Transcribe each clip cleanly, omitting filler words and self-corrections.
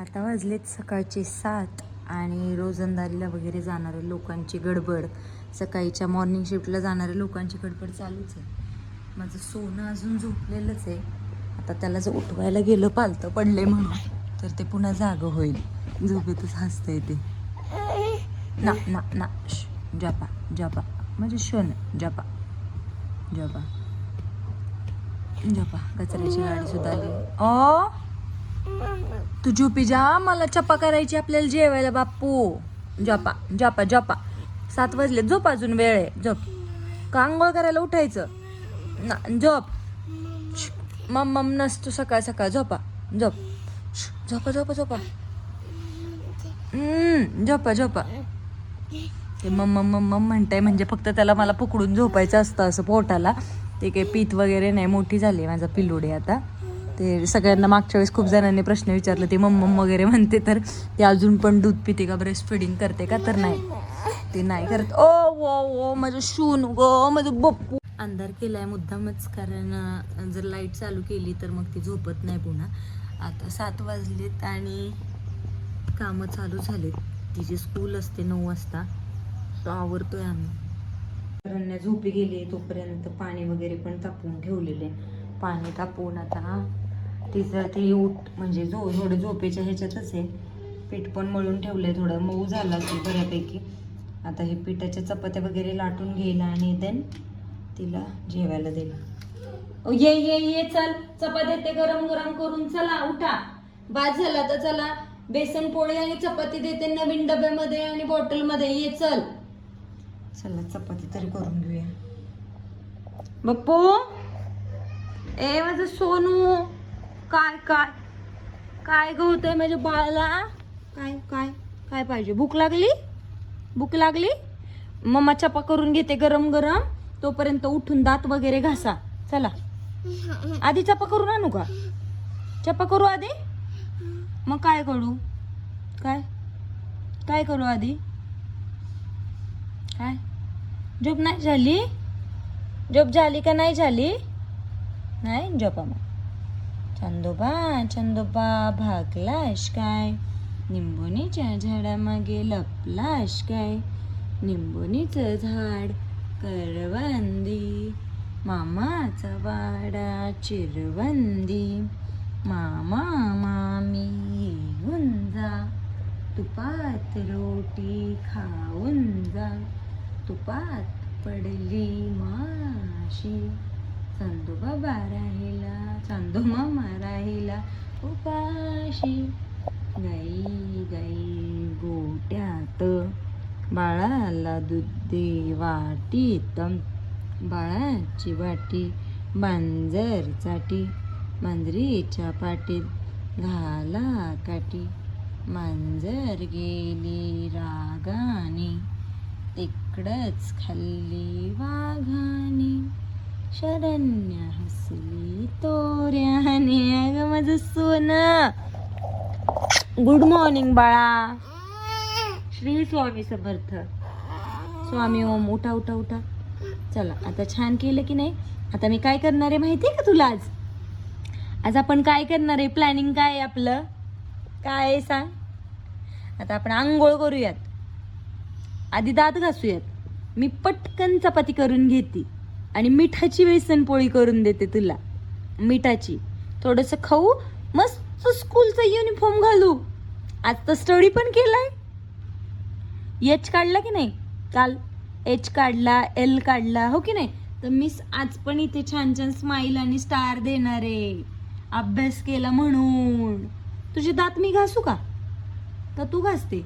आता वाजलेत सकाळचे 7 आणि रोजंदारीला वगैरे जाणाऱ्या लोकांची गडबड, सकाळीच्या मॉर्निंग शिफ्टला जाणाऱ्या लोकांची गडबड चालूच आहे. माझं सोनं अजून झोपलेलंच आहे. आता त्याला जर उठवायला गेलं पालतं पडले म्हणून तर ते पुन्हा जागं होईल. झोपेतच हसतंय ते. ना ना ना जपा जपा म्हणजे शोन जपा जपा जपा. कचऱ्याची गाडी सुद्धा आली. तू झोपी जा, मला चप्पा करायची आपल्याला जेवायला बाप्पू. जपा जपा जपा. 7 वाजले, झोप अजून वेळ आहे. झोप. का आंघोळ करायला उठायचं ना? झोप. मम नसतो सकाळ सकाळ. झोपा झोप झोपा झोपा झोपा. झोपा झोपा. ते मम्म म्हणताय म्हणजे फक्त त्याला मला पकडून झोपायचं असतं असं पोटाला. ते काही पीत वगैरे नाही. मोठी झाली माझा पिल्लुडे आता. ते सगळ्यांना मागच्या वेळेस खूप जणांनी प्रश्न विचारला, ते मम्म वगैरे म्हणते तर ते अजून पण दूध पिते का, ब्रेस्ट फिडिंग करते का, तर नाही, ते नाही करत. ओ वो वो माझं शून गो, माझं बप्पू. अंधार केलाय मुद्दामच, कारण जर लाईट चालू केली तर मग ती झोपत नाही पुन्हा. आता 7 वाजलेत आणि कामं चालू झालेत. तिची स्कूल असते 9 वाजता. तो आवरतोय आम्ही. झोपी गेली तोपर्यंत पाणी वगैरे पण तापवून ठेवलेले. पाणी तापवून आता तिचं ते उठ म्हणजे थोडं झोपेच्या ह्याच्यातच आहे. पीठ पण मळून ठेवलंय, थोडं मऊ झालं असेल बऱ्यापैकी. आता हे पिठाच्या चपात्या वगैरे लाटून घ्यायला आणि देन तिला जेवायला दिला. ये ये ये चल, चपात्या ते गरम गरम करून चला उठा. बाद झाला तर चला, बेसन पोळी आणि चपाती देते नवीन डब्यामध्ये आणि बॉटलमध्ये. ये चल. चला चपाती तरी करून घेऊया. बप्पू ए माझं सोनू, काय काय काय गवतंय माझ्या बाळाला? काय काय काय पाहिजे? भूक लागली? भूक लागली? मम्मा चपा करून घेते गरम गरम. तोपर्यंत उठून दात वगैरे घासा. चला आधी चपा करून आणू का? चपा करू आधी, मग काय करू? काय काय करू आधी? काय झोप नाही झाली? झोप झाली का नाही झाली? नाही झोपा मग. चंदोबा चंदोबा भागलाश काय? निंबोनीच्या झाडामागे लपलाश काय? निंबोनीचं झाड करवंदी, मामाचा वाडा चिरवंदी. मामा मामी येऊन जा, तुपात रोटी खाऊन जा. तुपात पडली माशी, चांदोबाबा राहिला, चांदो मामा राहिला उपाशी. गाई गाई गोट्यात, बाळाला दूध दे वाटीत. बाळाची वाटी मांजर चाटी, मांजरीच्या पाटीत घाला काठी. मांजर गेली रागाने, तिकडच खाल्ली वाघाने. शरण्य हसली तोऱ्याने. अगं माझं सोनं. गुड मॉर्निंग बाळा. श्री स्वामी समर्थ. स्वामी ओम. उठा उठा उठा. चला आता छान केलं की नाही? आता मी काय करणार आहे माहिती आहे का तुला? आज आपण काय करणार आहे? प्लॅनिंग काय आहे आपलं? काय आहे सांग? आता आपण आंघोळ करूयात, आधी दात घासूयात. मी पटकन चपाती करून घेते आणि मिठाची बेसन पोळी करून देते तुला. मिठाची थोडंसं खाऊ, मस्त स्कूलचा युनिफॉर्म घालू. आज तर स्टडी पण केलाय. एच काढला की नाही? काल एच काढला, एल काढला, हो की नाही? तर मिस आज पण इथे छान छान स्माइल आणि स्टार देणार आहे, अभ्यास केला म्हणून. तुझे दात मी घासू का तू घासते?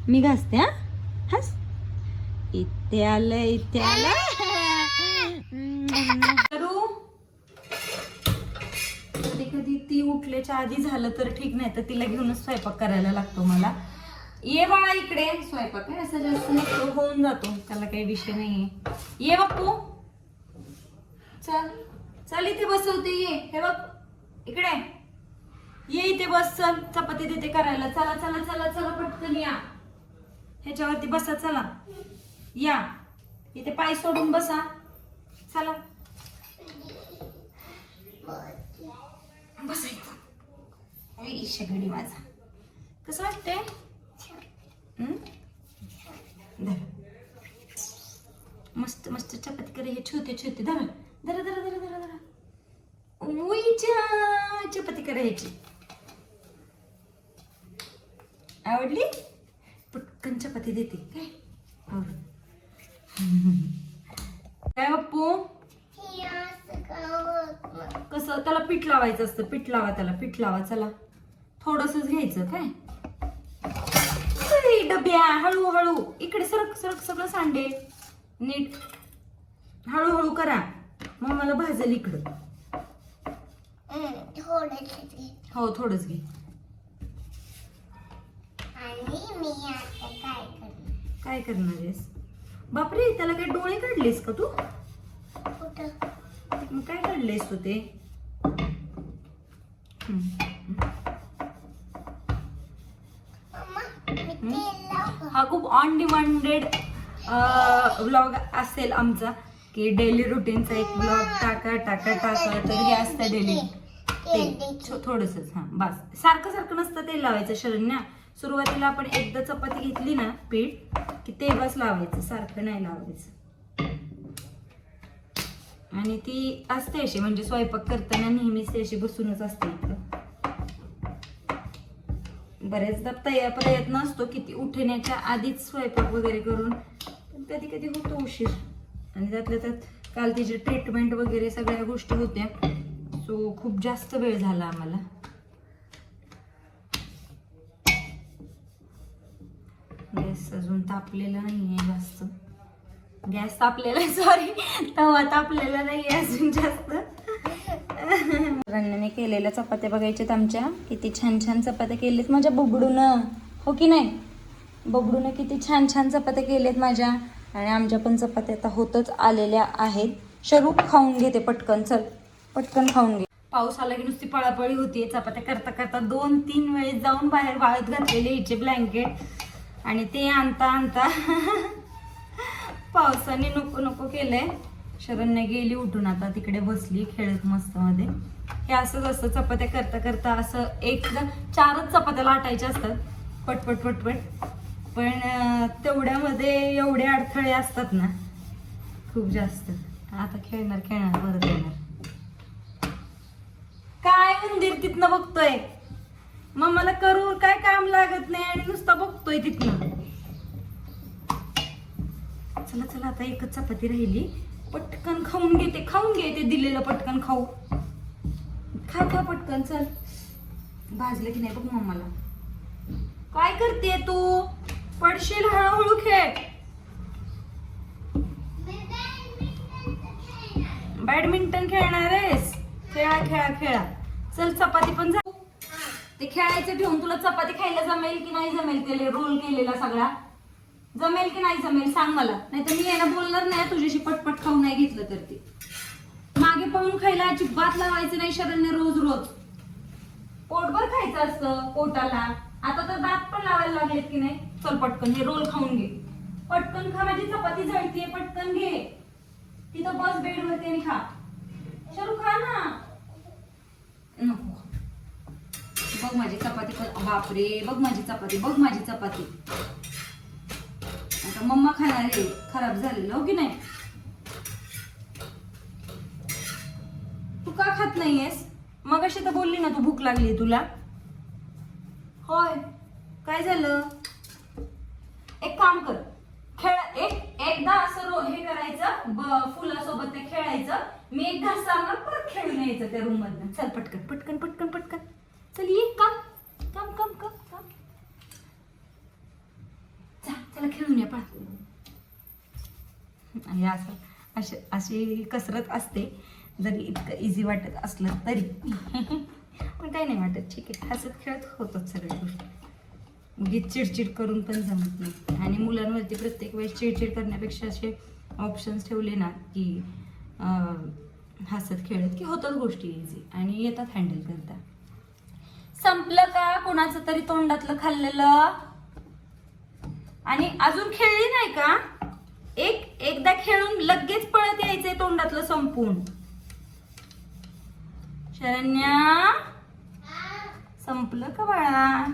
मी घासते. हा हस. इथे आलं इथे आलं. कधी कधी ती उठल्याच्या आधी झालं तर ठीक, नाही तर तिला घेऊनच स्वयंपाक करायला लागतो मला. ये बाळा इकडे. स्वयंपाक आहे असं जास्त नसतो, होऊन जातो, त्याला काही विषय नाहीये. ये बाप्पू चल चल, इथे बसवते. ये हे बघ इकडे. ये इथे बस. चल चपाती देते करायला. चला चला चला चला पटकन या. ह्याच्यावरती बसा. चला या इथे, पाय सोडून बसा. चला बसायचं. शगडी माझा कसं वाटतंय? मस्त मस्त चपाती करे हे छोटे छोटे. धरा धरा धरा धरा धरा धरा. उईच्या चपाती करायची. आवडली? पटकन चपाती देते काय? काय बाप्पू? कसं त्याला पीठ लावायचं असतं. पीठ लावा त्याला. पीठ लावा. चला थोडंसंच घ्यायचं काय. डब्या हळूहळू इकडे सरक सरक. सगळं सांडेल. नीट हळूहळू करा. मग मला भाजल इकडं. हो थोडंच घे. काय करणार आहेस? बापरे त्याला काय डोळे काढलेस का तू? काय काढलेस तू ते? हा खूप ऑन डिमांडेड व्लॉग असेल आमचा की डेली रुटीनचा एक ब्लॉग टाका टाका टाका. तर हे असतं डेली ते थोडंसंच. हां बस. सारखं सारखं नसतं तेल लावायचं शरण्या. सुरुवातीला आपण एकदा चपाती घेतली ना पीठ की ते बस लावायचं. सारखं नाही लावायचं. आणि ती असते अशी म्हणजे स्वयंपाक करताना नेहमीच ती अशी बसूनच असते इकडं. बरेचदा प्रयत्न असतो की ती उठण्याच्या आधीच स्वयंपाक वगैरे करून. पण कधी कधी होतो उशीर. आणि त्यातल्या त्यात काल तिची ट्रीटमेंट वगैरे सगळ्या गोष्टी होत्या. सो खूप जास्त वेळ झाला आम्हाला. गॅस अजून तापलेला नाहीये जास्त. गॅस तापलेला आहे सॉरी. तवा तापलेला नाहीये अजून जास्त. रण्याने केलेल्या चपात्या बघायच्यात आमच्या. किती छान छान चपात्या केलेत माझ्या बबडूनं. हो की नाही? बबडूनं किती छान छान चपात्या केलेत माझ्या. आणि आमच्या पण चपात्या आता होतच आलेल्या आहेत. शरू खाऊन घेते पटकन. चल पटकन खाऊन घे. पाऊस आला की नुसती पळापळी होती. चपात्या करता करता 2-3 वेळेस जाऊन बाहेर वाळत घातलेले हिचे ब्लँकेट. आणि ते आणता आणता पावसाने नको नको केलंय. शरण्या गेली उठून. आता तिकडे बसली खेळत मस्त मध्ये. हे असंच असतं चपात्या करता करता. असं 4च चपात्या लाटायच्या असतात पटपट पटपट. पण तेवढ्यामध्ये एवढे अडथळे असतात ना खूप जास्त. आता खेळणार परत येणार. काय उंदीर तिथनं बघतोय. मग मला करू काय काम लागत नाही आणि नुसता बघतोय तिथनं. चला चला आता एकच चपाती राहिली. पटकन खाऊन घेते. खाऊन घे ते दिलेलं पटकन खाऊ. खा खा पटकन. चल भाजलं की नाही बघ मम्माला. काय करते तू? पडशील. हळूहळू खेळ. बॅडमिंटन खेळणार आहेस? खेळा खेळा खेळा. चल चपाती पण झाली. ते खेळायचं ठेवून तुला चपाती खायला जमेल की नाही जमेल? ते रोल केलेला सगळा जमेल की नाही जमेल सांग मला. नाही तर मी याला बोलणार नाही तुझ्याशी पटपट खाऊ नाही घेतलं तर. ते मागे पाहून खायला अजिबात लावायचं नाही शरण्य. रोज रोज पोटभर खायचं असतं पोटाला. आता तर दात पण लावायला लागलेत की नाही. चल पटकन हे रोल खाऊन घे. पटकन खा. माझी चपाती जळतीये. पटकन घे. तिथं बस बेडवरती आणि खा. शरू खा ना. नको. बघ माझी चपाती. बापरे बघ माझी चपाती. बघ माझी चपाती. आता मम्मा खाणार आहे खराब झालेलं. हो की नाही? तू का खात नाहीयेस? मगाशी तर बोलली ना तू भूक लागली तुला. होय काय झालं? एक काम कर. एकदा असं हे करायचं फुलासोबत ते खेळायचं. मी एक घास चालणार परत खेळून यायचं त्या रूम मधनं. चल पटकन पटकन पटकन पटकन. चल ये. काम काम काम काम काम. चला खेळून या. पळा. आणि असं अशी कसरत असते. जरी इतकं इझी वाटत असलं तरी पण काही नाही वाटत. ठीक आहे. हसत खेळत होतच सगळ्या गोष्टी. उगीच चिडचिड करून पण जमत नाही. आणि मुलांवरती प्रत्येक वेळेस चिडचिड करण्यापेक्षा असे ऑप्शन्स ठेवले ना की हसत खेळत की होतच गोष्टी इझी आणि येतात हँडल करता. संपलं का कोणाचं तरी तोंडातलं खाल्लेलं? आणि अजून खेळली नाही का? एकदा खेळून लगेच पळत यायचंय तोंडातलं संपून. शरण्या संपलं का बाळा?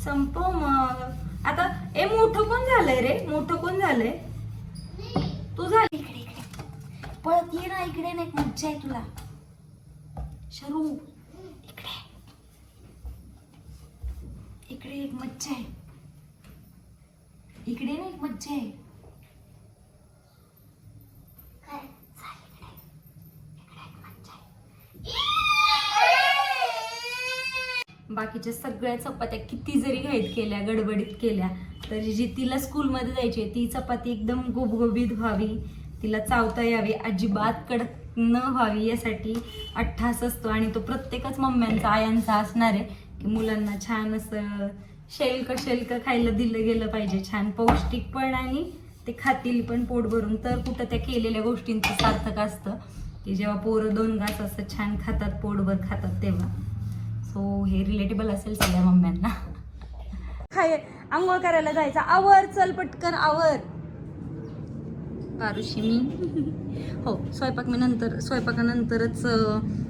संपव मग आता. ए मोठं कोण झालंय रे? मोठं कोण झालंय? तू झाली. इकडे इकडे पळत ये ना, इकडे ना, एक मज्जा आहे तुला. शरू इकडे, इकडे एक मज्जा आहे. इकडे ना एक मज्जा आहे. बाकीच्या सगळ्या चपात्या किती जरी घाईत केल्या, गडबडीत केल्या, तरी जी तिला स्कूलमध्ये जायची ती चपाती एकदम गुबगुबीत व्हावी, तिला चावता यावी, अजिबात कडक न व्हावी, यासाठी अट्ठास असतो. आणि तो प्रत्येकच मम्म्यांचा, आयांचा असणार आहे की मुलांना छान असं शेल्क खायला दिलं गेलं पाहिजे, छान पौष्टिक पण, आणि ते खातील पण पोट भरून. तर कुठं त्या केलेल्या गोष्टींचं सार्थक असतं की जेव्हा पोरं 2 घास असं छान खातात, पोटभर खातात तेव्हा. सो हे रिलेटेबल असेल सगळ्या मम्म्यांना. काय आंघोळ करायला जायचं, आवर, चल पटकन आवर. पारुशी मी हो, स्वयंपाकानंतरच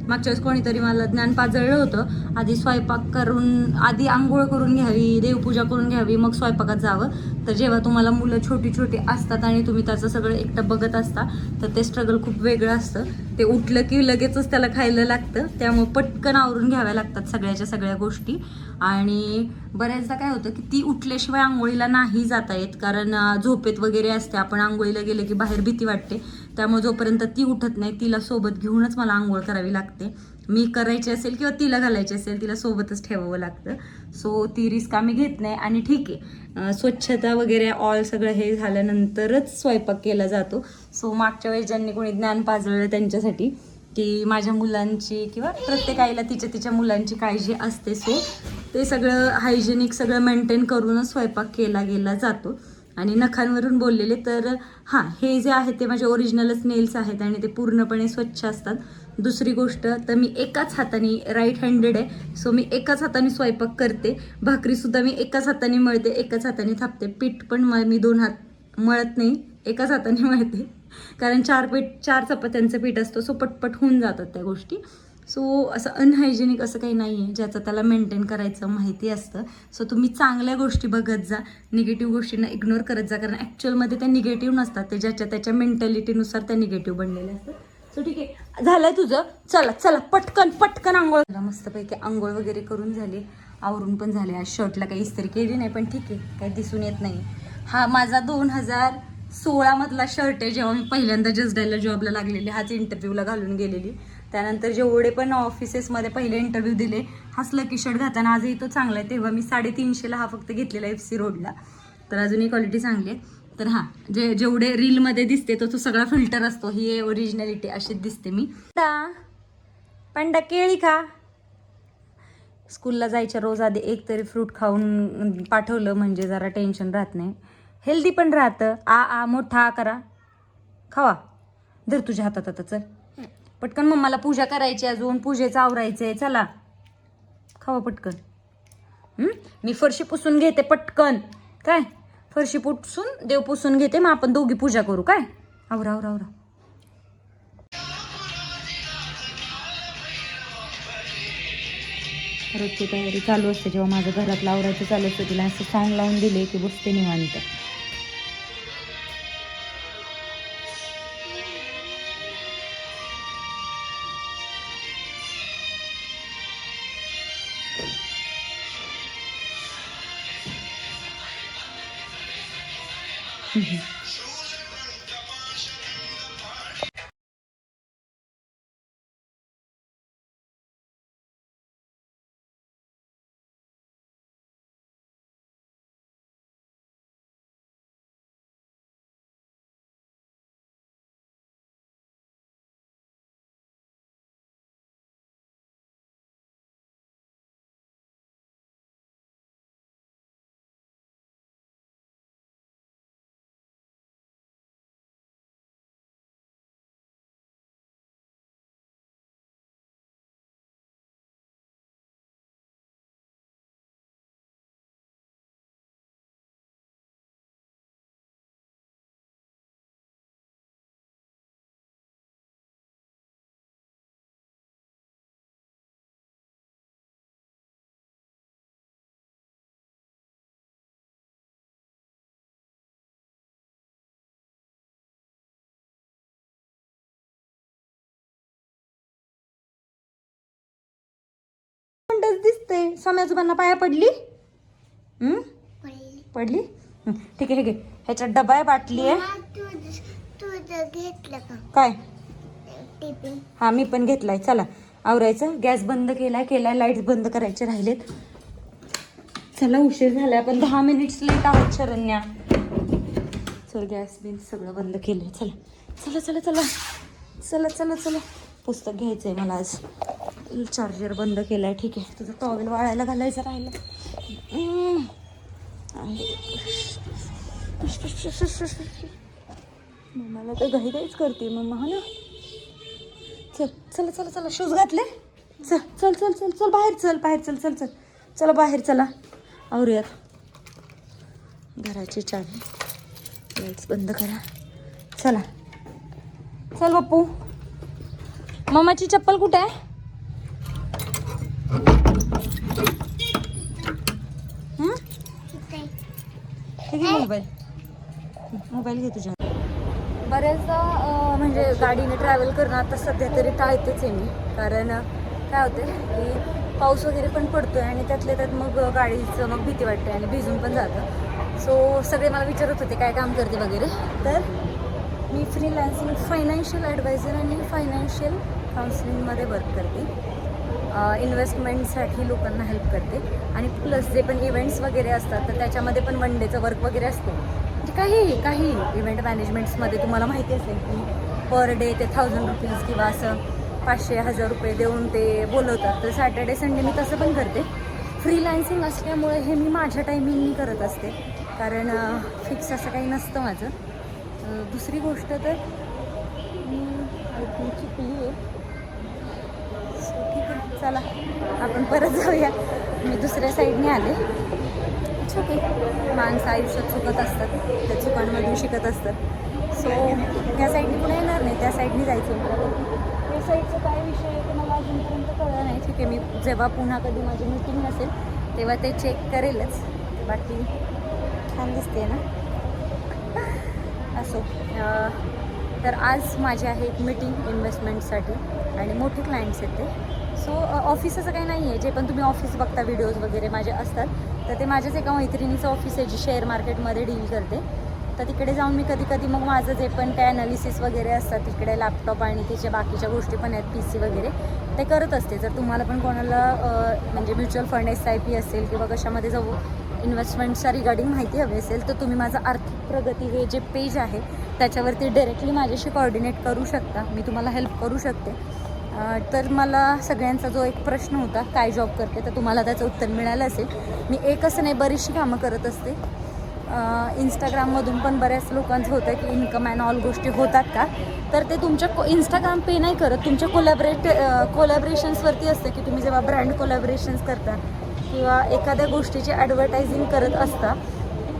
मागच्या वेळेस कोणीतरी मला ज्ञान पाजळलं होतं, आधी स्वयंपाक करून, आधी आंघोळ करून घ्यावी, देवपूजा करून घ्यावी, मग स्वयंपाकात जावं. तर जेव्हा तुम्हाला मुलं छोटी छोटी असतात आणि तुम्ही त्याचं सगळं एकटं बघत असता, तर ते स्ट्रगल खूप वेगळं असतं. ते उठलं की लगेचच त्याला खायला लागतं, त्यामुळे पटकन आवरून घ्याव्या लागतात सगळ्याच्या सगळ्या गोष्टी. आणि बऱ्याचदा काय होतं की ती उठल्याशिवाय आंघोळीला नाही जाता येत, कारण झोपेत वगैरे असते. आपण आंघोळीला गेले की बाहेर भीती वाटते, त्यामुळे जोपर्यंत ती उठत नाही तिला सोबत घेऊनच मला आंघोळ करावी लागते. मी करायची असेल किंवा तिला घालायची असेल, तिला सोबतच ठेवावं लागतं. सो ती रिस्क आम्ही घेत नाही. आणि ठीक आहे, स्वच्छता वगैरे ऑल सगळं हे झाल्यानंतरच स्वयंपाक केला जातो. सो मागच्या वेळेस ज्यांनी कोणी ज्ञान पाजळलं त्यांच्यासाठी की माझ्या मुलांची किंवा प्रत्येक आईला तिच्या मुलांची काळजी असते. सो ते सगळं हायजेनिक सगळं मेंटेन करूनच स्वयंपाक केला गेला जातो. आणि नखांवरून बोललेले तर हां, हे जे आहे ते माझे ओरिजिनलच नेल्स आहेत आणि ते पूर्णपणे स्वच्छ असतात. दुसरी गोष्ट तर मी एकाच हाताने, राईट हँडेड आहे, सो मी एकाच हाताने स्वयंपाक करते. भाकरीसुद्धा मी एकाच हाताने मळते, एकाच हाताने थापते. पीठ पण मी 2 हात मळत नाही, एकाच हाताने मळते, कारण 4 चपात्यांचं पीठ असतं. सो पटपट होऊन जातात त्या गोष्टी. सो असं अनहायजेनिक असं काही नाही आहे, ज्याचं त्याला मेंटेन करायचं माहिती असतं. सो तुम्ही चांगल्या गोष्टी बघत जा, निगेटिव्ह गोष्टींना इग्नोर करत जा, कारण ॲक्च्युअलमध्ये त्या निगेटिव्ह नसतात, ते ज्याच्या त्याच्या मेंटॅलिटीनुसार त्या निगेटिव्ह बनलेल्या असतात. सो ठीक आहे, झालंय तुझं, चला पटकन आंघोळ. मस्तपैकी आंघोळ वगैरे करून झाली, आवरून पण झाले. आज शर्टला काही इस्त्री केली नाही, पण ठीक आहे, काही दिसून येत नाही. हा माझा 2016 मधला शर्ट आहे, जेव्हा मी पहिल्यांदा जसडायला जॉबला लागलेली, हाच इंटरव्ह्यूला घालून गेलेली. त्यानंतर जेवढे पण ऑफिसेसमध्ये पहिले इंटरव्ह्यू दिले, हाच लकी शर्ट घाताना आजही तो चांगला आहे. तेव्हा मी 350ला हा फक्त घेतलेला FC रोडला, तर अजूनही क्वालिटी चांगली आहे. तर हां, जेवढे रीलमध्ये दिसते तो सगळा फिल्टर असतो, ही ओरिजिनॅलिटी अशीच दिसते मी. पंडा केळी खा. स्कूलला जायच्या रोज आधी एक तरी फ्रूट खाऊन पाठवलं म्हणजे जरा टेन्शन राहत नाही, हेल्दी पण राहतं. मोठा आ करा, खावा. धर तुझ्या हातात आता, चल पटकन, मम्माला पूजा करायची, अजून पूजेचं आवरायचंय, चला खावा पटकन. मी फरशी पुसून घेते पटकन. काय फरशी पुसून, देव पुसून घेते, मग आपण दोघी पूजा करू. काय आवरा. रोजची तयारी चालू असते, जेव्हा माझं घरातलं आवरायचं चालू असतं, तिला असं सॉंग लावून दिले की बसते निवांत. दिसतंय. स्वामी आजोबांना पाया पडली? पडली. ठीक आहे, ह्याच्यात डबा आहे, बाटली आहे. काय? हा, मी पण घेतलाय. चला आवरायचं. गॅस बंद केलाय, लाईट बंद करायचे राहिलेत. चला, उशीर झालाय, आपण 10 मिनिट्स लेट आहोत शरण्या. चल, गॅस बिन सगळं बंद केलंय. चला चला चला चला चला चला. पुस्तक घ्यायचंय मला आज. चार्जर बंद केलाय. ठीक आहे, तुझं टॉवेल वाळायला घालायचं राहिलं. मम्माला तर घाईच करते मम्मा. हा ना. चल चला चला चला. शूज घातले. चल चल चल चल चल बाहेर चल चल चल. चला बाहेर चला, आवरूयात. घराची चावी, लाईट्स बंद करा. चला चल बाप्पू. मम्माची चप्पल कुठे आहे? ठीक आहे, मोबाईल घे तुझ्या. बऱ्याचदा म्हणजे गाडीने ट्रॅव्हल करणं आता सध्या तरी टाळतेच आहे मी. कारण काय होते की पाऊस वगैरे पण पडतोय आणि त्यातल्या त्यात मग गाडीचं मग भीती वाटते आणि भिजून पण जातं. सो सगळे मला विचारत होते काय काम करते वगैरे. तर मी फ्रीलान्सिंग फायनान्शियल ॲडवायझर आणि फायनान्शियल काउन्सिलिंगमध्ये वर्क करते. इन्व्हेस्टमेंटसाठी लोकांना हेल्प करते. आणि प्लस जे पण इव्हेंट्स वगैरे असतात तर त्याच्यामध्ये पण वन डेचं वर्क वगैरे असते. म्हणजे काही इव्हेंट मॅनेजमेंट्समध्ये तुम्हाला माहिती असेल की पर डे ते 1000 रुपीज किंवा असं 500-1000 रुपये देऊन ते बोलवतात. तर सॅटर्डे संडे मी तसं पण करते. फ्रीलान्सिंग असल्यामुळे हे मी माझ्या टायमिंगनी करत असते. कारण फिक्स असं काही नसतं माझं. दुसरी गोष्ट तर मी चुकली आहे. ठीक आहे, चला आपण परत जाऊया. मी दुसऱ्या साईडने आले. ओके, माणसं आयुष्यात चुकत असतात, त्या चुकांमधून शिकत असतात. सो त्या साईडने पुढे येणार नाही, त्या साईडने जायचं मला. या साईडचा काय विषय आहे ते मला अजूनपर्यंत कळलं नाही. ठीक आहे, मी जेव्हा पुन्हा कधी माझी मीटिंग नसेल तेव्हा ते चेक करेलच. बाकी छान दिसते ना. असो, तर आज माझी आहे एक मीटिंग इन्व्हेस्टमेंटसाठी आणि मोठे क्लायंट्स आहेत ते. सो ऑफिस असं काही नाही आहे. जे पण तुम्ही ऑफिस बघता व्हिडिओज वगैरे माझे असतात तर ते माझ्याच एका मैत्रिणीचं ऑफिस आहे जी शेअर मार्केटमध्ये डील करते. तर तिकडे जाऊन मी कधी कधी मग माझं जे पण काय ॲनालिसिस वगैरे असतात तिकडे लॅपटॉप आणि तिच्या बाकीच्या गोष्टी पण आहेत PC वगैरे ते करत असते. जर तुम्हाला पण कोणाला म्हणजे म्युच्युअल फंड SIP असेल किंवा कशामध्ये जाऊ इन्व्हेस्टमेंटच्या रिगार्डिंग माहिती हवी असेल तर तुम्ही माझं आर्थिक प्रगती हे जे पेज आहे त्याच्यावरती डायरेक्टली माझ्याशी कोऑर्डिनेट करू शकता. मी तुम्हाला हेल्प करू शकते. तर मला सगळ्यांचा जो एक प्रश्न होता काय जॉब करते तर तुम्हाला त्याचं उत्तर मिळालं असेल. मी एक असं नाही बरीचशी कामं करत असते. इंस्टाग्राममधून पण बऱ्याच लोकांचं होतं की इन्कम अँड ऑल गोष्टी होतात का, तर ते तुमच्या इंस्टाग्राम पे नाही करत, तुमच्या कोलॅबरेशन्सवरती असतं की तुम्ही जेव्हा ब्रँड कोलॅबरेशन्स करता किंवा एखाद्या गोष्टीची ॲडव्हर्टायझिंग करत असता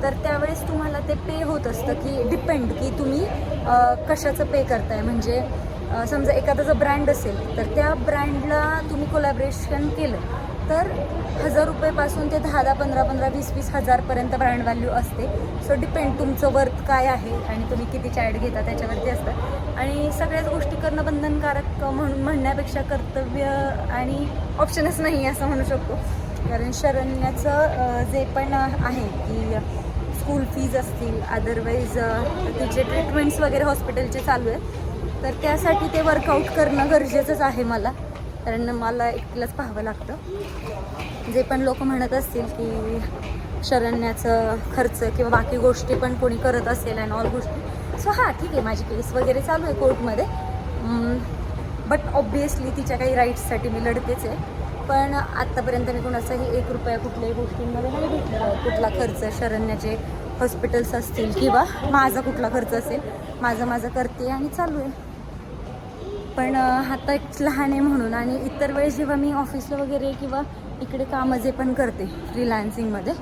तर त्यावेळेस तुम्हाला ते पे होत असतं की डिपेंड की तुम्ही कशाचं पे करताय. म्हणजे समजा एखादा जर ब्रँड असेल तर त्या ब्रँडला तुम्ही कोलॅबरेशन केलं तर 1000 रुपयेपासून ते 10, 15, 20 हजारपर्यंत ब्रँड व्हॅल्यू असते. सो डिपेंड तुमचं वर्थ काय आहे आणि तुम्ही कितीची ॲड घेता त्याच्यावरती असतं. आणि सगळ्याच गोष्टी करणं बंधनकारक म्हणण्यापेक्षा कर्तव्य आणि ऑप्शनच नाही असं म्हणू शकतो. कारण शरण्याचं जे पण आहे की स्कूल फीज असतील अदरवाईज तिचे ट्रीटमेंट्स वगैरे हॉस्पिटलचे चालू आहे तर त्यासाठी ते वर्कआउट करणं गरजेचंच आहे मला. कारण मला एकटीलाच पाहावं लागतं. जे पण लोक म्हणत असतील की शरण्याचं खर्च किंवा बाकी गोष्टी पण कोणी करत असेल अँड ऑल गोष्टी. सो हां ठीक आहे, माझी केस वगैरे चालू आहे कोर्टमध्ये. बट ऑब्वियसली तिच्या काही राईट्ससाठी मी लढतेच आहे. पण आत्तापर्यंत मी कोणाचाही 1 रुपया कुठल्याही गोष्टींमध्ये नाही घेतलेला आहे. कुठला खर्च शरण्याचे हॉस्पिटल्स असतील किंवा माझा कुठला खर्च असेल माझं करते आणि चालू आहे. पण आता एक लहान आहे म्हणून आणि इतर वेळेस जेव्हा मी ऑफिसला वगैरे किंवा इकडे कामं जे पण करते फ्रीलान्सिंगमध्ये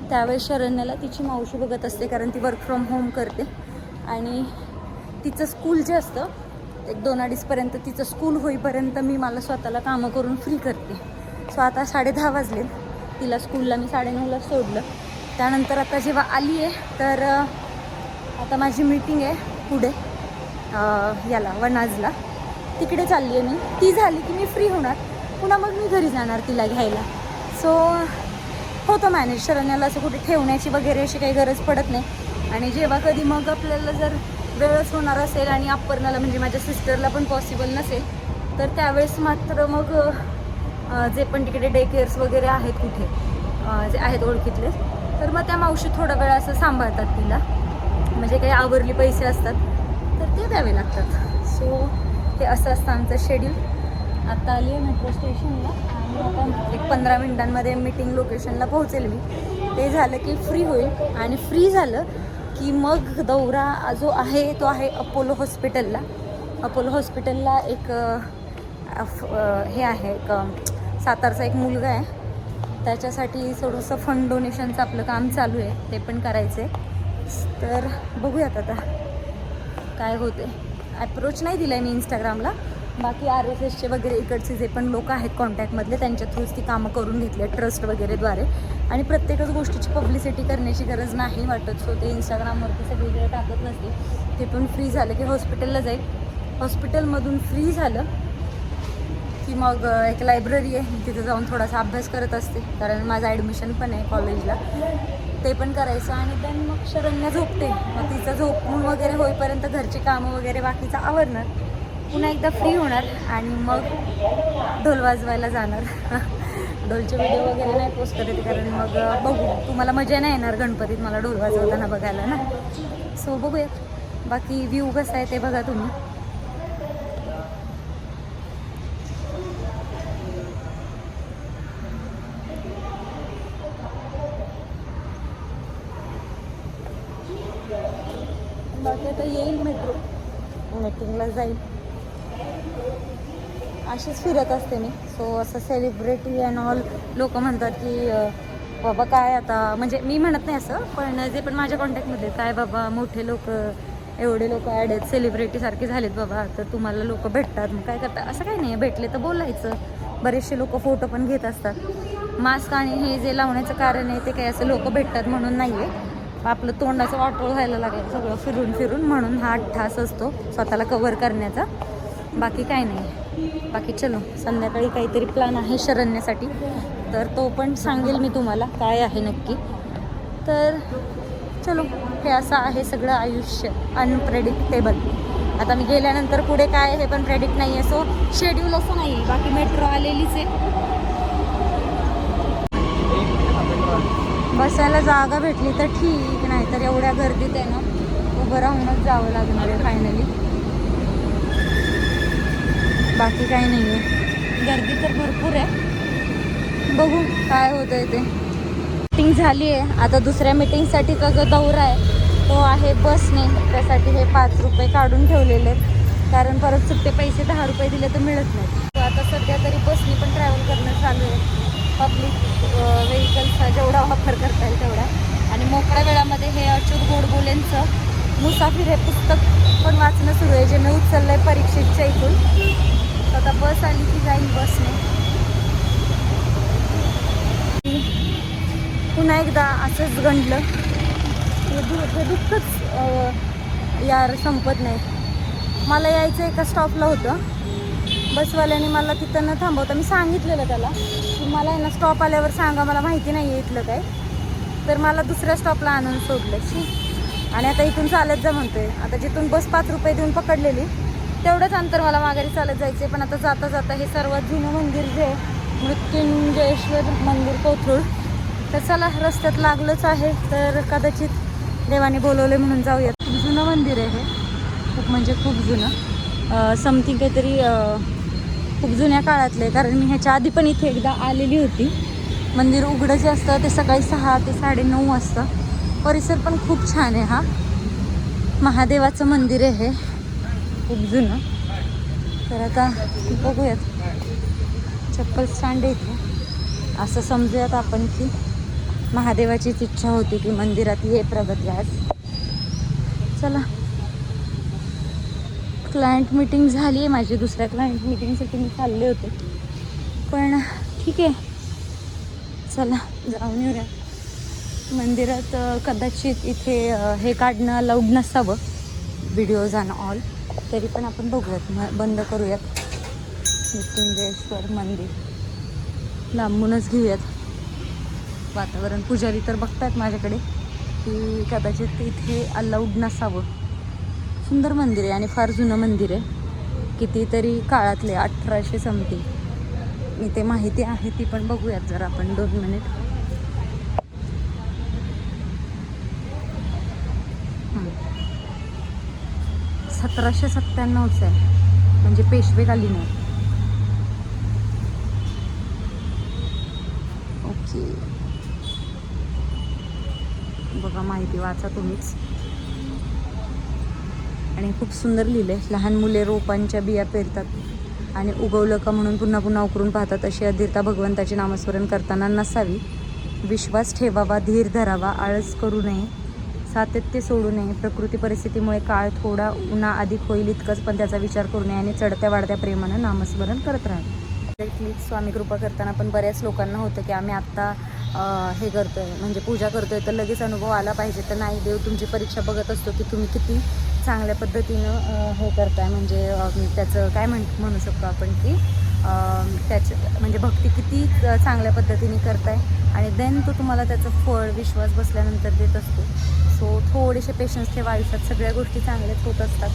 त्यावेळेस शरण्याला तिची मावशी बघत असते. कारण ती वर्क फ्रॉम होम करते आणि तिचं स्कूल जे असतं 1-2-2:30पर्यंत तिचं स्कूल होईपर्यंत मला स्वतःला कामं करून फ्री करते. सो आता 10:30 वाजले. तिला स्कूलला मी 9:30ला सोडलं. त्यानंतर आता जेव्हा आली आहे तर आता माझी मीटिंग आहे पुढे याला वनाजला. तिकडे चालली आहे मी. ती झाली की मी फ्री होणार. पुन्हा मग मी घरी जाणार तिला घ्यायला. सो होतं मॅनेज. शरण्याला असं कुठे ठेवण्याची वगैरे अशी काही गरज पडत नाही. आणि जेव्हा कधी मग आपल्याला जर वेळच होणार असेल आणि अपर्णाला म्हणजे माझ्या सिस्टरला पण पॉसिबल नसेल तर त्यावेळेस मात्र मग जे पण तिकडे डे केअर्स वगैरे आहेत कुठे जे आहेत ओळखीतले तर मग त्या मावशी थोडा वेळ असं सांभाळतात तिला. म्हणजे काही आवरली पैसे असतात तर ते द्यावे लागतात. सो हे असं असतं आमचं शेड्यूल. आता आली आहे मेट्रो स्टेशनला आणि आता एक 15 मिनिटांमध्ये मीटिंग लोकेशनला पोहोचेल मी. ते झालं की फ्री होईल आणि फ्री झालं की मग दौरा जो आहे तो आहे अपोलो हॉस्पिटलला. अपोलो हॉस्पिटलला एक हे आहे एक सातारचा एक मुलगा आहे त्याच्यासाठी थोडंसं फंड डोनेशनचं आपलं काम चालू आहे ते पण करायचं आहे. तर बघूयात आता काय होते. ॲप्रोच नाही दिला आहे मी इंस्टाग्रामला. बाकी RSSचे वगैरे इकडचे जे पण लोक आहेत कॉन्टॅक्टमधले त्यांच्या थ्रूच ती कामं करून घेतली आहे ट्रस्ट वगैरेद्वारे. आणि प्रत्येकच गोष्टीची पब्लिसिटी करण्याची गरज नाही वाटत. सो ते इंस्टाग्रामवरती सगळीकडे टाकत नसते. तिथून फ्री झालं की हॉस्पिटलला जाईल. हॉस्पिटलमधून फ्री झालं की मग एक लायब्ररी आहे मी तिथे जाऊन थोडासा अभ्यास करत असते कारण माझं ॲडमिशन पण आहे कॉलेजला. ते पण करायचं आणि देन मग शरण्या झोपते. मग तिचं झोपून वगैरे होईपर्यंत घरची कामं वगैरे बाकीचं आवरणार. पुन्हा एकदा फ्री होणार आणि मग ढोल वाजवायला जाणार. ढोलचे व्हिडिओ वगैरे नाही पोस्ट करते कारण मग बघू तुम्हाला मजा नाही येणार गणपतीत मला ढोल वाजवताना बघायला ना. सो बघूयात. बाकी व्ह्यू कसा आहे ते बघा तुम्ही. बाकी आता येईल मेट्रो मीटिंगला जाईल. अशीच फिरत असते मी. सो असं सेलिब्रिटी अँड ऑल लोक म्हणतात की बाबा काय आता म्हणजे मी म्हणत नाही असं पण जे पण माझ्या कॉन्टॅक्टमध्ये काय बाबा मोठे लोक एवढे लोक ॲड आहेत सेलिब्रिटीसारखे झालेत बाबा तर तुम्हाला लोक भेटतात मग काय करतात असं काही नाही. भेटले तर बोलायचं. बरेचसे लोक फोटो पण घेत असतात. मास्क आणि हे जे लावण्याचं कारण आहे ते काही असं लोक भेटतात म्हणून नाही आहे. आपलं तोंडाचं वाटोळ व्हायला लागेल सगळं फिरून फिरून म्हणून हा ठास असतो स्वतःला कव्हर करण्याचा. बाकी काय नाही. बाकी चलो संध्याकाळी काहीतरी प्लॅन आहे शरण्यासाठी तर तो पण सांगेल मी तुम्हाला काय आहे नक्की. तर चलो हे असं आहे सगळं आयुष्य अनप्रेडिक्टेबल. आता मी गेल्यानंतर पुढे काय हे पण प्रेडिक्ट नाही आहे. सो शेड्यूल असं नाही आहे. बाकी मेट्रो आलेलीच आहे. बसायला जागा भेटली तर ठीक नाही तर एवढ्या गर्दीत आहे ना उभं राहूनच जावं लागणार आहे फायनली. बाकी काही नाही आहे. गर्दी तर भरपूर आहे. बघू काय होतं आहे ते. मीटिंग झाली आहे. आता दुसऱ्या मीटिंगसाठीचा जो दौरा आहे तो आहे बसने. त्यासाठी हे 5 रुपये काढून ठेवलेले आहेत कारण परत सुट्टे पैसे 10 रुपये दिले तर मिळत नाहीत. तर आता सध्या तरी बसने पण ट्रॅव्हल करणं चालू आहे. पब्लिक व्हेकल्सचा जेवढा वापर करता येईल तेवढा. आणि मोकळ्या वेळामध्ये हे अच्युत गोडबोलेंचं मुसाफिर हे पुस्तक पण वाचणं सुरू आहे जे मी उचललं आहे परीक्षेच्या इथून. आता बस आली की जाईल बसने. पुन्हा एकदा असंच गंडलं हे दुःखच यार संपत नाही. मला यायचं एका स्टॉपला होतं. बसवाल्याने मला तिथं न थांबवता मी सांगितलेलं त्याला की मला आहे ना स्टॉप आल्यावर सांगा मला माहिती नाही आहे इथलं काय. तर मला दुसऱ्या स्टॉपला आणून सोडलं आणि आता इथून चालत जा म्हणतोय. आता जिथून बस 5 रुपये देऊन पकडलेली तेवढंच अंतर मला माघारी चालत जायचं आहे. पण आता जाता जाता हे सर्वात जुनं मंदिर जे आहे मृत्युंजयेश्वर मंदिर कोथरूड तर चला रस्त्यात लागलंच आहे तर कदाचित देवाने बोलवले म्हणून जाऊयात. खूप जुनं मंदिर आहे हे. खूप म्हणजे खूप जुनं समथिंग काहीतरी खूप जुन्या काळातलं आहे कारण मी ह्याच्या आधी पण इथे एकदा आलेली होती. मंदिर उघडं जे असतं ते सकाळी 6 ते 9:30 वाजता. परिसर पण खूप छान आहे. हा महादेवाचं मंदिर आहे हे खूप जुनं. तर आता बघूयात. चप्पल स्टँड आहे इथे. असं समजूयात आपण की महादेवाचीच इच्छा होती की मंदिरात ये प्रगती आज. चला क्लायंट मीटिंग झाली आहे माझी. दुसऱ्या क्लायंट मीटिंगसाठी मी चालले होते पण ठीक आहे चला जाऊन येऊया. मंदिरात कदाचित इथे हे काढणं अलाउड नसावं व्हिडिओज आणि ऑल. तरी पण आपण बघूयात बंद करूयात. मृत्युंजयेश्वर मंदिर लांबूनच घेऊयात. वातावरण. पुजारी तर बघतायत माझ्याकडे की कदाचित इथे अलाउड नसावं. सुंदर मंदिर आहे आणि फार जुनं मंदिर आहे, कितीतरी काळातले, 1800 समथिंग. इथे माहिती आहे ती पण बघूयात जर आपण 2 मिनिट. 1797 आहे, म्हणजे पेशवेकालीन आहे. ओके, बघा माहिती वाचा तुम्हीच. आणि खूप सुंदर लिहिलं आहे, लहान मुले रोपांच्या बिया पेरतात आणि उगवलं का म्हणून पुन्हा पुन्हा उकरून पाहतात. अशी अधीरता भगवंताचे नामस्मरण करताना नसावी. विश्वास ठेवावा, धीर धरावा, आळस करू नये, सातत्य सोडू नये. प्रकृती परिस्थितीमुळे काळ थोडा उन्हा अधिक होईल इतकंच, पण त्याचा विचार करू नये आणि चढत्या वाढत्या प्रेमानं नामस्मरण करत राहा. स्वामी कृपा करताना पण बऱ्याच लोकांना होतं की आम्ही आत्ता हे करतोय, म्हणजे पूजा करतोय तर लगेच अनुभव आला पाहिजे. तर नाही, देव तुमची परीक्षा बघत असतो की तुम्ही किती चांगल्या पद्धतीनं हे करताय. म्हणजे त्याचं काय म्हणू शकतो आपण की त्याचं म्हणजे भक्ती किती चांगल्या पद्धतीने करताय आणि देन तो तुम्हाला त्याचं फळ विश्वास बसल्यानंतर देत असतो. सो थोडेसे पेशन्स ठेवा, आयुष्यात सगळ्या गोष्टी चांगल्याच होत असतात.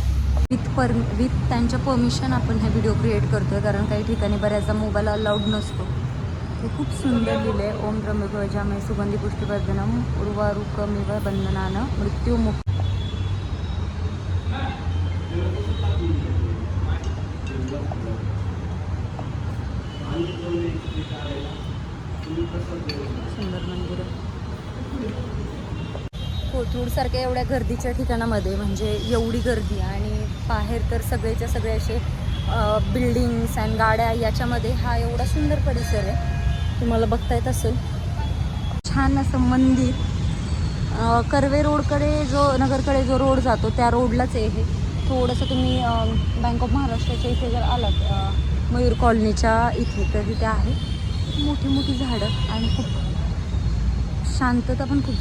विथ त्यांच्या परमिशन आपण हे व्हिडिओ क्रिएट करतो आहे, कारण काही ठिकाणी बऱ्याचदा मोबाईल अलाउड नसतो. ते खूप सुंदर लिहिलं आहे. ओम ब्रह्मध्वजामय सुगंधी पुष्टीवर्धनम उर्वारुकमिव बंधनानं मृत्युमुक्त. सुंदर मंदिर आहे. कोथरूडसारख्या एवढ्या गर्दीच्या ठिकाणामध्ये म्हणजे एवढी गर्दी आणि बाहेर तर सगळेच्या सगळे असे बिल्डिंग्स अँड गाड्या, याच्यामध्ये हा एवढा सुंदर परिसर आहे, तुम्हाला बघता येत असेल. छान असं मंदिर. कर्वे रोडकडे जो नगरकडे जो रोड जातो त्या रोडलाच आहे हे. थोडंसं तुम्ही बँक ऑफ महाराष्ट्राच्या इथे जर आलात मयूर कॉलनीच्या इथे, तर तिथे आहे मोठी मोठी झाडं आणि खूप शांतता पण खूप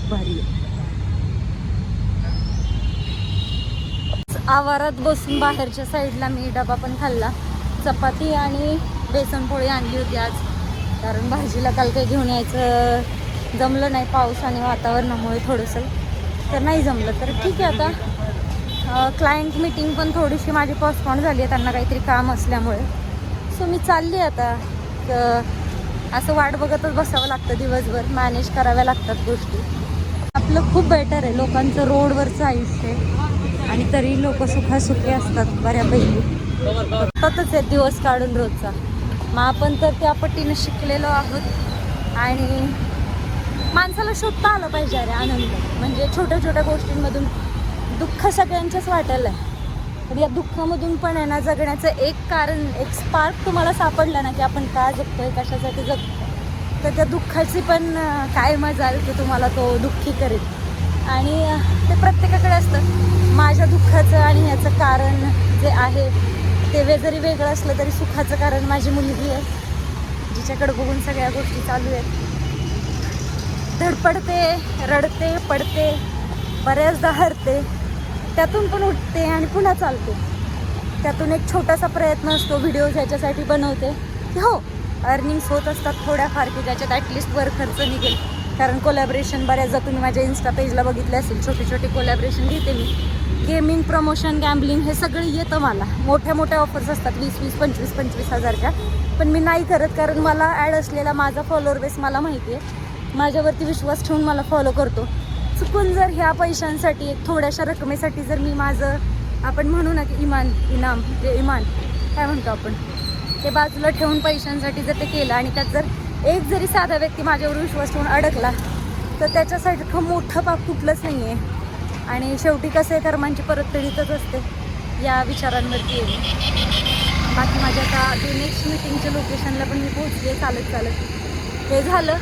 भारी आहे. आवारात बसून बाहेरच्या साईडला मी डबा पण खाल्ला. चपाती आणि बेसन पोळी आणली होती आज, कारण भाजीला काल काही घेऊन यायचं जमलं नाही पाऊस आणि वातावरणामुळे थोडंसं, तर नाही जमलं. तर ठीक आहे, आता क्लायंट मीटिंग पण थोडीशी माझी पोस्टपोन झाली आहे, त्यांना काहीतरी काम असल्यामुळे. सो मी चालली आता. असं वाट बघतच बसावं लागतं दिवसभर, मॅनेज कराव्या लागतात गोष्टी. आपलं खूप बेटर आहे, लोकांचं रोडवरचं आयुष्य आहे आणि तरी लोक सुखासुखी असतात बऱ्यापैकी. बघतच आहे दिवस काढून रोजचा. मग आपण तर त्या पट्टीनं शिकलेलो आहोत आणि माणसाला शोधता आलं पाहिजे अरे आनंद. म्हणजे छोट्या छोट्या गोष्टींमधून दुःख सगळ्यांच्याच वाटायला आहे, तर या दुःखामधून पण आहे ना जगण्याचं एक कारण, एक स्पार्क तुम्हाला सापडला ना की आपण का जगतोय, कशासाठी जगतो, तर त्या दुःखाची पण काय मजा आली की तुम्हाला तो दुःखी करेल. आणि ते प्रत्येकाकडे असतं. माझ्या दुःखाचं आणि याचं कारण जे आहे ते जरी वेगळं असलं तरी सुखाचं कारण माझी मुलगी आहे, जिच्याकडे बघून सगळ्या गोष्टी चालू आहेत. धडपडते, रडते, पडते, बऱ्याचदा हरते, त्यातून पण उठते आणि पुन्हा चालते. त्यातून एक छोटासा प्रयत्न असतो, व्हिडिओज ह्याच्यासाठी बनवते की हो अर्निंग्स होत असतात थोड्याफार, की ज्याच्यात ॲटलिस्ट वर खर्च निघेल. कारण कोलॅबरेशन बऱ्याचदा तुम्ही माझ्या इन्स्टा पेजला बघितले असेल, छोटे छोटे कोलॅबरेशन घेते मी. गेमिंग, प्रमोशन, गॅम्बलिंग हे सगळं येतं मला. मोठ्या मोठ्या ऑफर्स असतात 20-20, 25-25 हजारच्या, पण मी नाही करत, कारण मला ॲड असलेला माझा फॉलोअर बेस मला माहिती आहे, माझ्यावरती विश्वास ठेवून मला फॉलो करतो. चुकून जर ह्या पैशांसाठी, एक थोड्याशा रकमेसाठी जर मी माझं आपण म्हणू ना की इनाम जे इमान काय म्हणतो आपण, ते बाजूला ठेवून पैशांसाठी जर ते केलं आणि त्यात जर एक जरी साधा व्यक्ती माझ्यावर विश्वास ठेवून अडकला, तर त्याच्यासाठी मोठं पाप कुठलंच नाही आहे. आणि शेवटी कसं आहे, कर्मांची परतफेडीतच असते या विचारांवरती येईल. बाकी माझ्या आता नेक्स्ट मीटिंगच्या लोकेशनला पण मी पोहोचले चालत चालत. ते झालं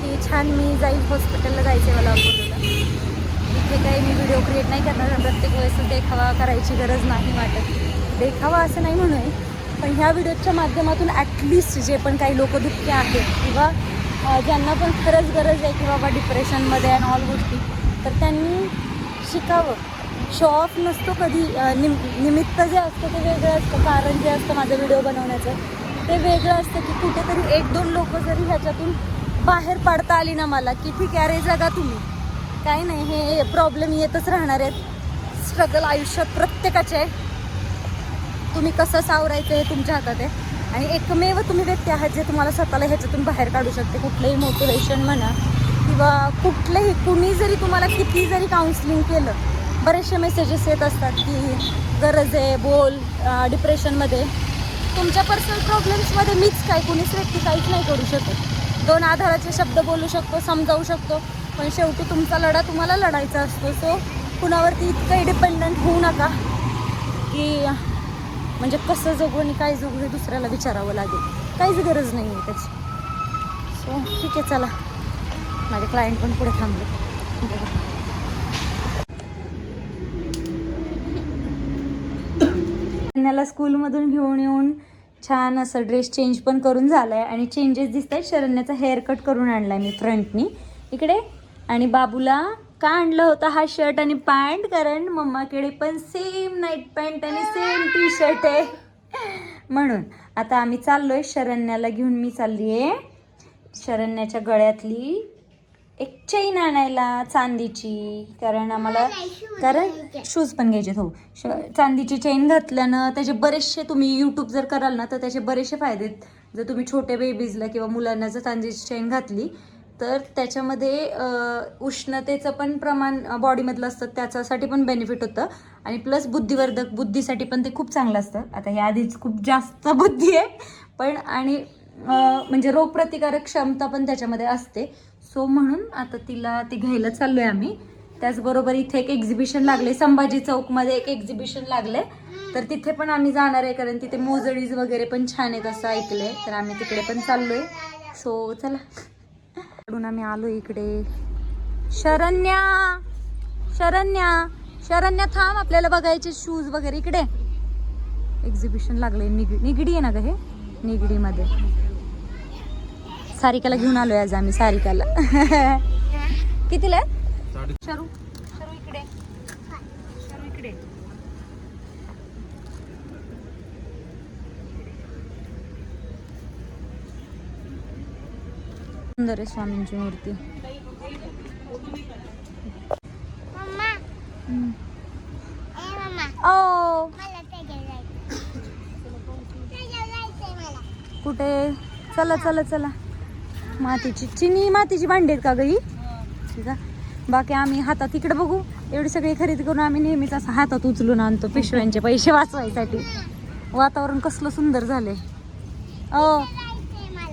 की छान मी जाईल हॉस्पिटलला जायचं आहे मला अकोल्याला. इथे काही मी व्हिडिओ क्रिएट नाही करणार, प्रत्येक वेळेस देखावा करायची गरज नाही वाटत. देखावा असं नाही म्हणून, पण ह्या व्हिडिओच्या माध्यमातून ॲटलिस्ट जे पण काही लोक दुःखी आहेत किंवा ज्यांना पण खरंच गरज आहे की बाबा डिप्रेशनमध्ये अँड ऑल गोष्टी, तर त्यांनी शिकावं. शो ऑफ नसतो कधी, निमित्त जे असतं ते वेगळं असतं, कारण जे असतं माझं व्हिडिओ बनवण्याचं ते वेगळं असतं की कुठेतरी 1-2 लोक जरी ह्याच्यातून बाहेर पडता आली ना मला की ठीक आहे अरे जगा तुम्ही, काही नाही, हे प्रॉब्लेम येतच राहणार आहेत. स्ट्रगल आयुष्यात प्रत्येकाचे आहे. तुम्ही कसं सावरायचं हे तुमच्या हातात आहे. आणि एकमेव तुम्ही व्यक्ती आहात जे तुम्हाला स्वतःला ह्याच्यातून बाहेर काढू शकते. कुठलंही मोटिवेशन म्हणा किंवा कुठलंही, कुणी जरी तुम्हाला किती जरी काउन्सिलिंग केलं, बरेचसे मेसेजेस येत असतात की गरज आहे, बोल, डिप्रेशनमध्ये. तुमच्या पर्सनल प्रॉब्लेम्समध्ये मीच काय, कुणीच व्यक्ती काहीच नाही करू शकत. 2 आधाराचे शब्द बोलू शकतो, समजावू शकतो, पण शेवटी तुमचा लढा तुम्हाला लढायचा असतो. सो कुणावरती इतकंही डिपेंडंट होऊ नका की म्हणजे कसं जगू आणि काय जगू हे दुसऱ्याला विचारावं लागेल. काहीच गरज नाही आहे त्याची. सो ठीक आहे, चला, माझे क्लायंट पण पुढे थांबले. त्यांना स्कूलमधून घेऊन येऊन छान असं ड्रेस चेंज पण करून झालाय आणि चेंजेस दिसत आहेत. शरण्याचा हेअर कट करून आणलाय मी फ्रंटनी इकडे. आणि बाबूला का आणलं होतं हा शर्ट आणि पॅन्ट, कारण मम्माकडे पण सेम नाईट पॅन्ट आणि सेम टी शर्ट आहे म्हणून. आता आम्ही चाललोय शरण्याला घेऊन. मी चालली आहे शरण्याच्या गळ्यातली एक चेन आणायला चांदीची, कारण आम्हाला, कारण शूज पण घ्यायचे. हो, चांदीची चेन घातल्यानं त्याचे बरेचसे, तुम्ही यूट्यूब जर कराल ना तर त्याचे बरेचसे फायदे आहेत. जर तुम्ही छोट्या बेबीजला किंवा मुलांना जर चांदीची चेन घातली तर त्याच्यामध्ये उष्णतेचं पण प्रमाण बॉडीमधलं असतं, त्याच्यासाठी पण बेनिफिट होतं. आणि प्लस बुद्धिवर्धक, बुद्धीसाठी पण ते खूप चांगलं असतं. आता हे आधीच खूप जास्त बुद्धी आहे पण, आणि म्हणजे रोगप्रतिकारक क्षमता पण त्याच्यामध्ये असते. सो म्हणून आता तिला ती घ्यायला चाललोय आम्ही. त्याचबरोबर इथे एक एक्झिबिशन लागले, संभाजी चौकमध्ये एक एक्झिबिशन लागले, तर तिथे पण आम्ही जाणार आहे, कारण तिथे मोजडीज वगैरे पण छान आहेत असं ऐकलंय. तर आम्ही तिकडे पण चाललोय. सो चला, आम्ही आलो इकडे. शरण्या, शरण्या, शरण्या थांब, आपल्याला बघायचे शूज वगैरे. इकडे एक्झिबिशन लागले, निगडी आहे ना ग हे, निगडीमध्ये. सारिकाला घेऊन आलोय आज आम्ही, सारिकाला. कितीला? शरू, शरू इकडे, शरू इकडे. सुंदर आहे स्वामींची मूर्ती. ओ कुठे? चला चला चला. मातीची, चिनी मातीची भांडी आहेत का गई? ठीक आहे. बाकी आम्ही हातात इकडे बघू, एवढी सगळी खरेदी करून आम्ही नेहमीच असं हातात उचलून आणतो पिशव्यांचे पैसे वाचवायसाठी. वातावरण कसलं सुंदर झालंय.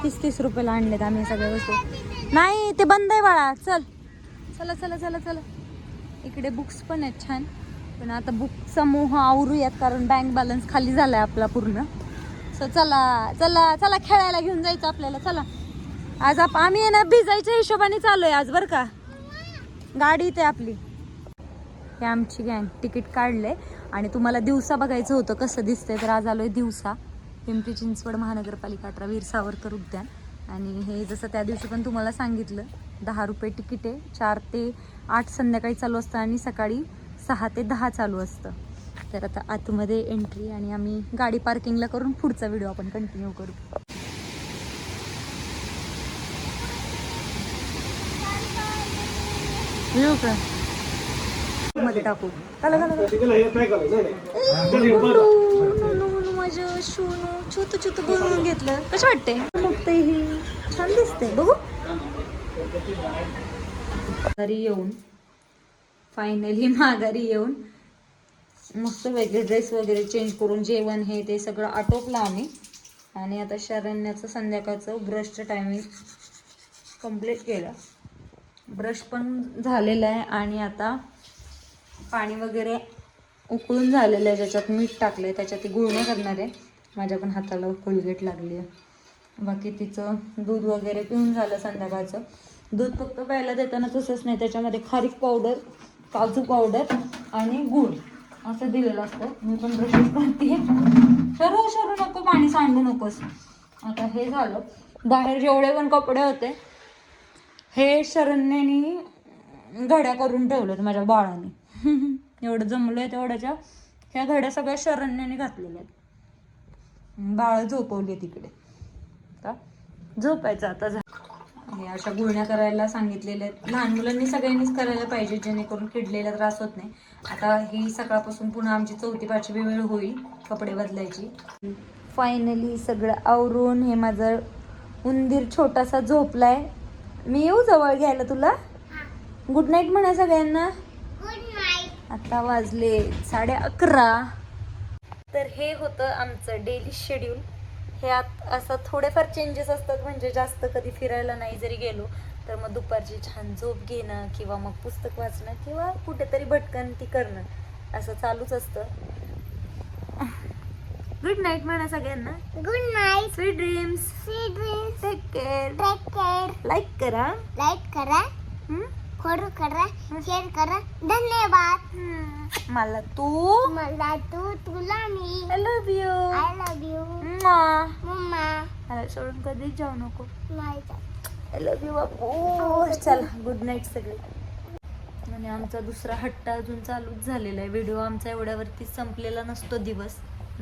30-30 रुपयाला आणलेत आम्ही सगळ्या वस्तू. नाही ते बंद आहे बाळा. चल चला चला चला चला. इकडे बुक्स पण आहेत छान, पण आता बुकचा मोह आवरूयात, कारण बँक बॅलन्स खाली झालाय आपला पूर्ण. सो चला चला चला, खेळायला घेऊन जायचं आपल्याला. चला, आज आम्ही आहे ना भिजायच्या हिशोबाने चालूय आज बरं का. गाडी इथे आपली, हे आमची गँग. तिकीट काढले आणि तुम्हाला दिवसा बघायचं होतं कसं दिसतंय, तर आज आलोय दिवसा. पिंपरी चिंचवड महानगरपालिका 18 वीर सावरकर उद्यान. आणि हे जसं त्या दिवशी पण तुम्हाला सांगितलं, 10 रुपये तिकीट आहे. 4 ते 8 संध्याकाळी चालू असतं आणि सकाळी 6 ते 10 चालू असतं. तर आता आतमध्ये एंट्री, आणि आम्ही गाडी पार्किंगला करून पुढचा व्हिडिओ आपण कंटिन्यू करू. मध्ये टाकू. माझं शून छोट छोट बनवून घेतलं. कसं वाटतंय? मग हे छान दिसतंय, बघू. घरी येऊन फायनली माघारी येऊन मस्त वेगळे ड्रेस वगैरे चेंज करून जेवण हे ते सगळं आटोपलं आम्ही. आणि आता शरण्याचं संध्याकाळचं ब्रशचं टायमिंग कंप्लीट केलं. ब्रश पण झालेला आहे आणि आता पाणी वगैरे उकळून झालेलं आहे, ज्याच्यात मीठ टाकलं आहे, त्याच्यात ती गुळण्या करणार आहे. माझ्या पण हाताला कोलगेट लागली आहे. बाकी तिचं दूध वगैरे पिऊन झालं संध्याकाळचं. दूध फक्त प्यायला देताना तसंच नाही, त्याच्यामध्ये खारीक पावडर, काजू पावडर आणि गूळ असं दिलेलं असतं. मी पण ब्रशेस करते. सर्व शरू नको, पाणी सांडू नकोस. आता हे झालं. बाहेर जेवढे पण कपडे होते हे शरण्याने घड्या करून ठेवल्यात माझ्या बाळाने. एवढं जमलंय तेवढ्याच्या ह्या घड्या सगळ्या शरण्याने घातलेल्या आहेत. बाळ झोपवली तिकडे. झोपायचं आता. हे अशा गुळण्या करायला सांगितलेल्या आहेत. लहान मुलांनी सगळ्यांनीच करायला पाहिजे, जेणेकरून किडलेला त्रास होत नाही. आता ही सकाळपासून पुन्हा आमची 4थी-5वी वेळ होईल कपडे बदलायची. फायनली सगळं आवरून हे माझं उंदीर छोटासा झोपलाय. मी येऊ जवळ घ्यायला तुला? गुड नाईट म्हणा सगळ्यांना. आता वाजले 11:30. तर हे होतं आमचं डेली शेड्यूल. हे असं थोडेफार चेंजेस असतात, म्हणजे जास्त कधी फिरायला नाही जरी गेलो तर मग दुपारची छान झोप घेणं किंवा मग पुस्तक वाचणं किंवा कुठेतरी भटकंती करणं असं चालूच असतं. गुड नाईट म्हणा सगळ्यांना. Good night. Sweet dreams. Sweet dreams. Take care. Take care. Like करा. लाईक करा. फॉलो करा. शेअर करा. धन्यवाद. मला तू. मला तू. तुला मी. I love you. I love you. मम्मा. मला सोडून कधीच जाऊ नको. नाही आय लव्ह यू बापू. चला गुड नाईट सगळे. आणि आमचा दुसरा हट्टा अजून चालूच झालेला आहे. व्हिडिओ आमचा एवढ्यावरती संपलेला नसतो दिवस.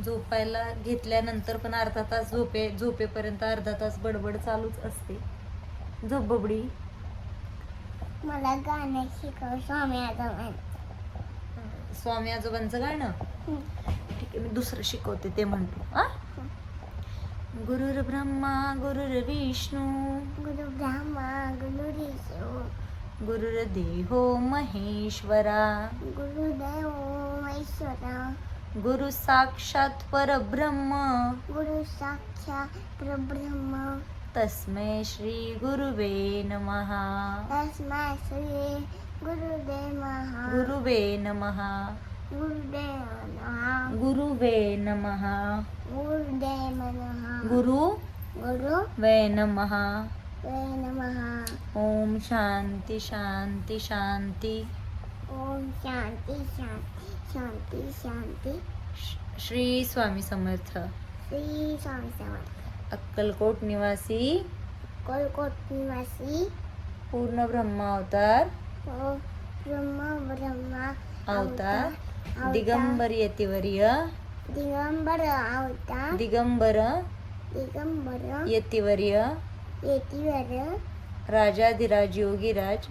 झोपायला घेतल्यानंतर पण अर्धा तास झोपेपर्यंत अर्धा तास बडबड चालूच असते. झोप बबडी. मला गाणं शिकव स्वामी आजोबांचं. स्वामी आजोबांचं गाणं. ठीक आहे, मी दुसरं शिकवते ते म्हणतो. गुरुर ब्रह्मा गुरुर विष्णू गुरु ब्रह्मा गुरु विष्णू गुरुर देहो महेश्वरा गुरुदेव महेश्वरा गुरु साक्षात परब्रह्म गुरु साक्षात परब्रह्म तस्मै श्री गुरुवे नमः. तस्मै श्री गुरुदेव नमः. गुरुवे नमः. गुरुदेव नमः. गुरुवे नमः. गुरुदेव नमः. गुरु गुरु वे नमः. वे नमः. ओम शांती शांती शांती. ओम शांती शांती शांती शांती. श्री स्वामी समर्थ. श्री स्वामी समर्थ. अक्कलकोट निवासी कोलकोट निवासी पूर्ण ब्रह्मावतार ओ ब्रह्मा अवतार दिगंबर यतिवर्य दिगंबर अवतार दिगंबर दिगंबर यतिवर्य येतीवर राजाधिराज योगीराज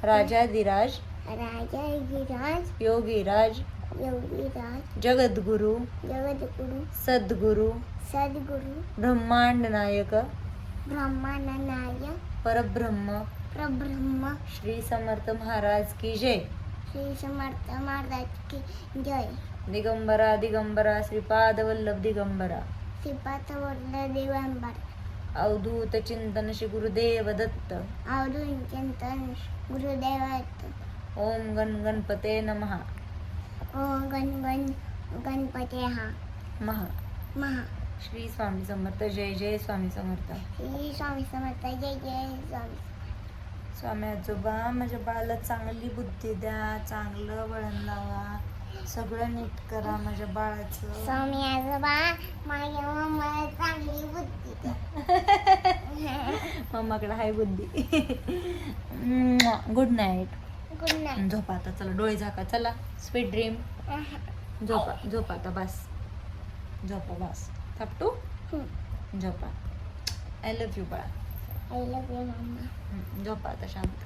राजाधिराज राजा गिराज योगीराज योगीराज जगद्गुरु जगद्गुरु सद्गुरु सद्गुरु ब्रह्मांड नायक ब्रह्मानंदाय परब्रह्म परब्रह्म श्री समर्थ महाराज की जय. श्री समर्थ महाराज की जय. दिगंबरा दिगंबरा श्रीपाद वल्लभ दिगंबरा श्रीपाद वल्लभ दिगंबर अवधूत चिंतन श्री गुरुदेव दत्त. अवधूत चिंतन गुरुदेव. ओम गण गणपते नमः. ओम गणपते महा. महा. श्री स्वामी समर्थ. जय जय स्वामी समर्थ. श्री स्वामी समर्थ. जय जय स्वामी. स्वामी आजोबा माझ्या बाळाला चांगली बुद्धी द्या, चांगलं वळण लावा, सगळं नीट करा माझ्या बाळाचं. स्वामी आजोबा माझ्या मम्माला चांगली बुद्धी द्या. मम्माकडे हाय बुद्धी. Good night. Good night. झोपा आता. चला डोळे झाका. चला स्वीट ड्रीम. झोपा झोपा आता. बस झोपा बस. थापटू. झोपा. आय लव्ह यू बाळा. I love you mama. झोपा आता शांत.